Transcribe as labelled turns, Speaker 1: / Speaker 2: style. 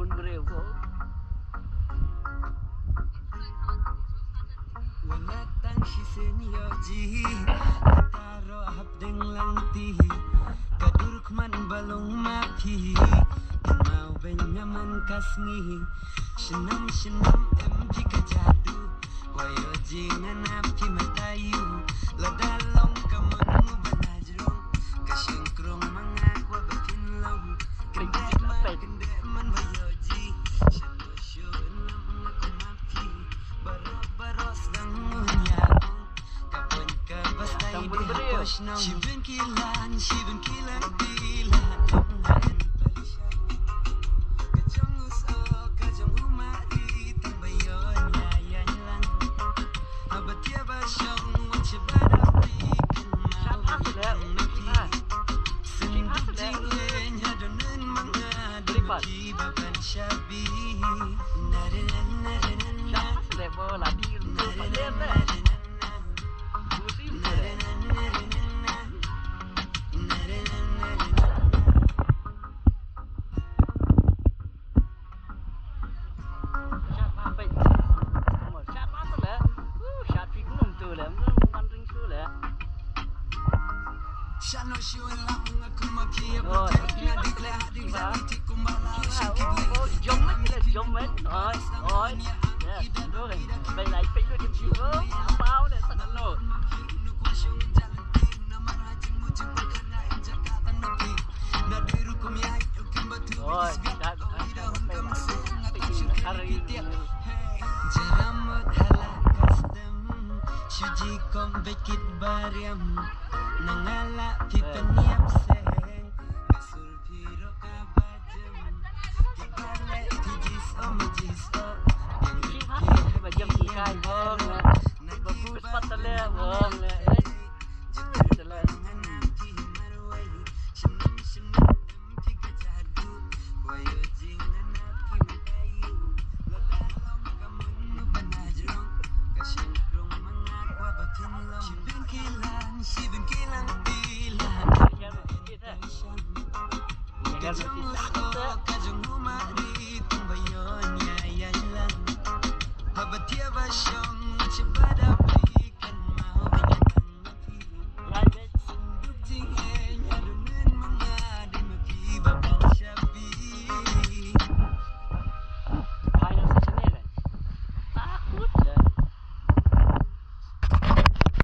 Speaker 1: bun bereu ko.
Speaker 2: Wala tang sisenyoji taro hapdeng langti kaduruk man balong mati mau benyaman kasni senam empi kajadu wayo jingan api matayu ladalong kamun banajrong kasengkrong mangakwa batin long kendeman wayoji sendosyo enam ngaku mapi baros dangunya kapon kabastay di hapos nong Shibin kilan tila tanghain palisyan kajong uso kajong humari tambayon yayan lang habatya basyong wachibadapi kanmao napi sendujingin hadonin mga dumaki baban syabi narinan
Speaker 1: Level lah di rumah kalian deh. Jom men, oi, đây này phi đôi điểm chiếu bao này sao nó rồi
Speaker 2: Suji kom bekit bariam nangala pipeniap seng kasul piro kabajem kibale tijis omijis
Speaker 1: jam khai vâng, bagus patale vâng.